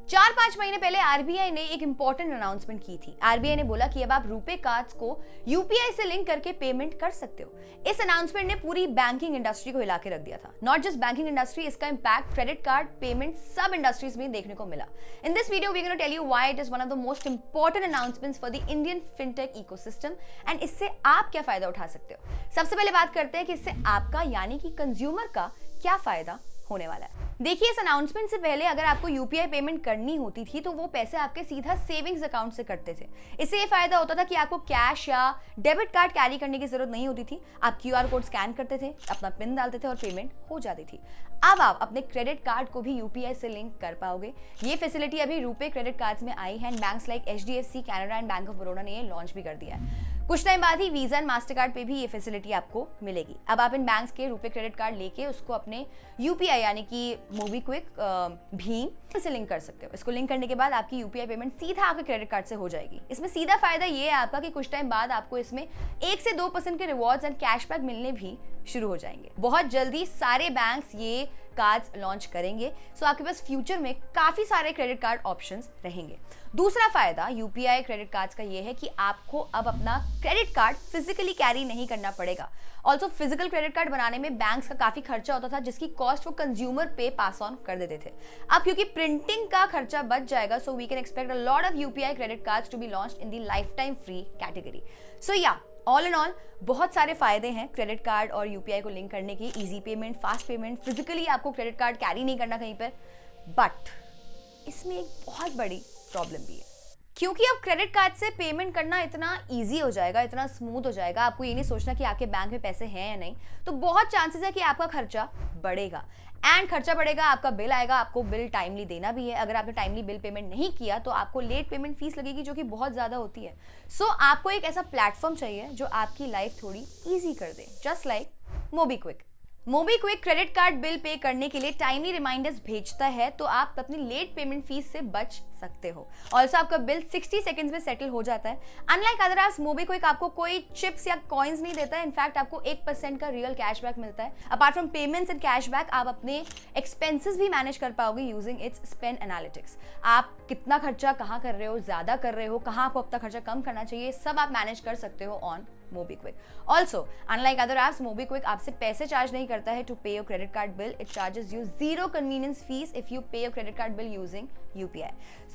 4-5 महीने पहले आरबीआई ने एक इंपॉर्टेंट अनाउंसमेंट की थी। आरबीआई ने बोला कि अब आप रुपे कार्ड्स को यूपीआई से लिंक करके पेमेंट कर सकते हो। इस अनाउंसमेंट ने पूरी बैंकिंग इंडस्ट्री को हिला के रख दिया था। नॉट जस्ट बैंकिंग इंडस्ट्री, इसका इंपैक्ट क्रेडिट कार्ड पेमेंट सब इंडस्ट्रीज में देखने को मिला। In this video we are gonna tell you why it is one of the most important announcements for the Indian fintech ecosystem and इससे आप क्या फायदा उठा सकते हो। सबसे पहले बात करते हैं कि इससे आपका यानी कि कंज्यूमर का क्या फायदा होने वाला है। देखिए, इस अनाउंसमेंट से पहले अगर आपको यूपीआई पेमेंट करनी होती थी तो वो पैसे आपके सीधा सेविंग्स अकाउंट से कटते थे। इससे ये फायदा होता था कि आपको कैश या डेबिट कार्ड कैरी करने की जरूरत नहीं होती थी। आप क्यूआर कोड स्कैन करते थे, अपना पिन डालते थे और पेमेंट हो जाती थी। अब आप अपने क्रेडिट कार्ड को भी यूपीआई से लिंक कर पाओगे। ये फैसिलिटी अभी रुपे क्रेडिट कार्ड्स में आई है। Banks like HDFC, Canara and bank of Baroda ने ये लॉन्च भी कर दिया है। कुछ टाइम बाद ही वीजा एंड मास्टर कार्ड पे भी ये फैसिलिटी आपको मिलेगी। अब आप इन बैंक्स के रुपे क्रेडिट कार्ड लेके उसको अपने यूपीआई यानी कि मोबीक्विक, भीम से लिंक कर सकते हो। इसको लिंक करने के बाद आपकी यूपीआई पेमेंट सीधा आपके क्रेडिट कार्ड से हो जाएगी। इसमें सीधा फायदा ये है आपका कि कुछ टाइम बाद आपको इसमें 1 से 2% के रिवॉर्ड्स एंड कैशबैक मिलने भी शुरू हो जाएंगे। बहुत जल्दी सारे बैंक्स ये कार्ड्स लॉन्च करेंगे, सो आपके पास फ्यूचर में काफी सारे क्रेडिट कार्ड ऑप्शंस रहेंगे। दूसरा फायदा यूपीआई क्रेडिट कार्ड्स का ये है कि आपको अब अपना क्रेडिट कार्ड फिजिकली कैरी नहीं करना पड़ेगा। ऑल्सो फिजिकल क्रेडिट कार्ड बनाने में बैंक्स का काफी खर्चा होता था, जिसकी कॉस्ट वो कंज्यूमर पे पास ऑन कर देते थे। अब क्योंकि प्रिंटिंग का खर्चा बच जाएगा, so we can expect a lot of UPI credit cards to be launched in the life time free category. So yeah all in all बहुत सारे फायदे हैं क्रेडिट कार्ड और यूपीआई को लिंक करने के। Easy payment, fast payment, physically आपको credit card carry नहीं करना कहीं पर। बट इसमें एक बहुत बड़ी प्रॉब्लम भी है, क्योंकि अब क्रेडिट कार्ड से पेमेंट करना इतना इजी हो जाएगा, इतना स्मूथ हो जाएगा, आपको ये नहीं सोचना कि आपके बैंक में पैसे हैं या नहीं, तो बहुत चांसेस है कि आपका खर्चा बढ़ेगा। एंड खर्चा बढ़ेगा, आपका बिल आएगा, आपको बिल टाइमली देना भी है। अगर आपने टाइमली बिल पेमेंट नहीं किया तो आपको लेट पेमेंट फीस लगेगी, जो कि बहुत ज़्यादा होती है। सो आपको एक ऐसा प्लेटफॉर्म चाहिए जो आपकी लाइफ थोड़ी ईजी कर दे, just like MobiKwik. MobiKwik credit card bill pay करने के लिए टाइमली रिमाइंडर्स भेजता है, तो आप अपनी लेट पेमेंट फीस से बच सकते हो। ऑल्सो आपका बिल 60 सेकंड्स में सेटल हो जाता है। अनलाइक अदर ऐप्स, मोबीक्विक आपको कोई चिप्स या कॉइन्स नहीं देता है। इनफैक्ट आपको 1% का रियल कैशबैक मिलता है। Apart from payments and cashback, आप अपने एक्सपेंसेस भी मैनेज कर पाओगे यूजिंग इट्स स्पेंड एनालिटिक्स। आप कितना खर्चा कहाँ कर रहे हो, ज्यादा कर रहे हो, कहाँ आपको अपना खर्चा कम करना चाहिए, सब आप मैनेज कर सकते हो on MobiKwik. Also unlike other apps, MobiKwik आपसे पैसे चार्ज नहीं करता है to pay your credit card bill. It charges you 0 convenience fee if you pay your credit card bill using UPI.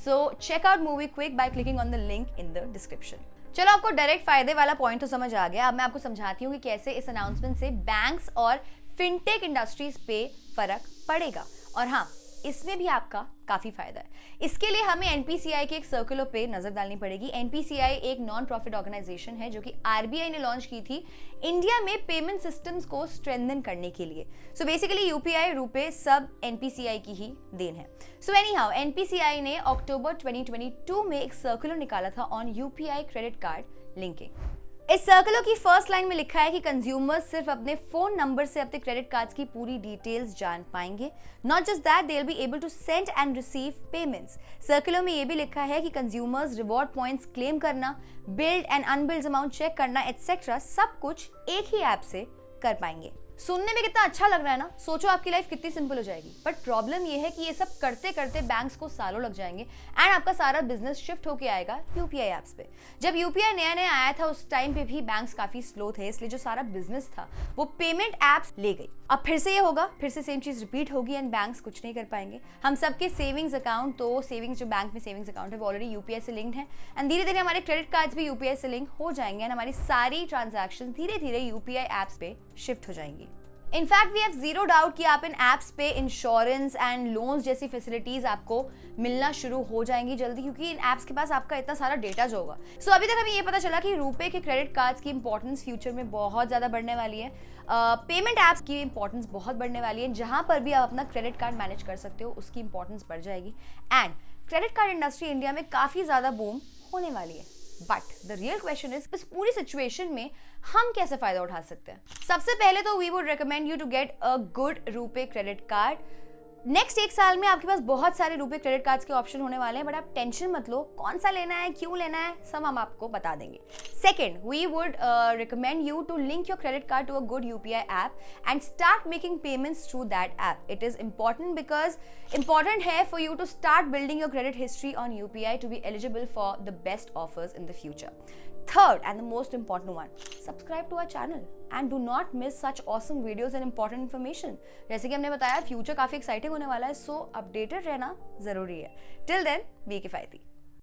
So check out MobiKwik by clicking on the link in the description. चलो, आपको direct फायदे वाला point तो समझ आ गया। अब मैं आपको समझाती हूँ कि कैसे इस अनाउंसमेंट से बैंक्स और फिनटेक इंडस्ट्रीज पे फर्क पड़ेगा। और हाँ, इसमें भी आपका काफी फायदा है। इसके लिए हमें एनपीसीआई के एक सर्कुलर पे नजर डालनी पड़ेगी। एनपीसीआई एक नॉन प्रॉफिट ऑर्गेनाइजेशन है जो कि आरबीआई ने लॉन्च की थी इंडिया में पेमेंट सिस्टम्स को स्ट्रेंथन करने के लिए। सो बेसिकली यूपीआई, रुपे सब एनपीसीआई की ही देन है। सो एनी हाउ, एनपीसीआई ने अक्टूबर 2022 में एक सर्कुलर निकाला था on UPI credit card linking. इस सर्कुलर की फर्स्ट लाइन में लिखा है कि कंज्यूमर्स सिर्फ अपने फोन नंबर से अपने क्रेडिट कार्ड्स की पूरी डिटेल्स जान पाएंगे। Not just that, they will be able to send and receive payments. Circular में ये भी लिखा है कि कंज्यूमर्स रिवॉर्ड पॉइंट्स क्लेम करना, billed and unbilled amount check करना एटसेट्रा सब कुछ एक ही ऐप से कर पाएंगे। सुनने में कितना अच्छा लग रहा है ना? सोचो आपकी लाइफ कितनी सिंपल हो जाएगी। बट प्रॉब्लम ये है कि ये सब करते करते बैंक्स को सालों लग जाएंगे एंड आपका सारा बिजनेस शिफ्ट होके आएगा यूपीआई एप्स पे। जब यूपीआई नया नया आया था उस टाइम पे भी बैंक्स काफी स्लो थे, इसलिए जो सारा बिजनेस था वो पेमेंट एप्स ले गई। अब फिर से ये होगा, फिर से सेम चीज रिपीट होगी एंड बैंक्स कुछ नहीं कर पाएंगे। हम सबके सेविंग्स अकाउंट, तो सेविंग्स जो बैंक में सेविंग्स अकाउंट है वो ऑलरेडी यूपीआई से लिंक्ड है एंड धीरे धीरे हमारे क्रेडिट कार्ड्स भी यूपीआई से लिंक हो जाएंगे एंड हमारी सारी ट्रांजैक्शन धीरे धीरे यूपीआई एप्स पे शिफ्ट हो जाएंगी। In fact we have zero doubt कि आप इन एप्स पे इंश्योरेंस एंड लोन्स जैसी फैसिलिटीज आपको मिलना शुरू हो जाएंगी जल्दी, क्योंकि इन एप्स के पास आपका इतना सारा डेटा जो होगा। सो अभी तक हमें ये पता चला कि रुपे के क्रेडिट कार्ड्स की इंपॉर्टेंस फ्यूचर में बहुत ज़्यादा बढ़ने वाली है। पेमेंट एप्स की इंपॉर्टेंस बहुत बढ़ने वाली है। जहाँ पर भी आप अपना क्रेडिट कार्ड मैनेज कर सकते हो उसकी इंपॉर्टेंस बढ़ जाएगी and credit card industry India में काफ़ी ज़्यादा बूम होने वाली है। But the real question is, इस पूरी सिचुएशन में हम कैसे फायदा उठा सकते हैं? सबसे पहले तो we would recommend you to get a good RuPay credit card next एक साल में आपके पास बहुत सारे रुपए क्रेडिट कार्ड्स के ऑप्शन होने वाले हैं, बट आप टेंशन मत लो, कौन सा लेना है, क्यों लेना है, सब हम आपको बता देंगे. Second, we would recommend you to link your credit card to a good UPI app and start making payments through that app. It is important है for you to start building your credit history on UPI to be eligible for the best offers in the future. Third, and the most important one, subscribe to our channel and do not miss such awesome videos and important information. जैसे कि हमने बताया, future काफी exciting होने वाला है, सो updated रहना जरूरी है. टिल देन, बी किफायती.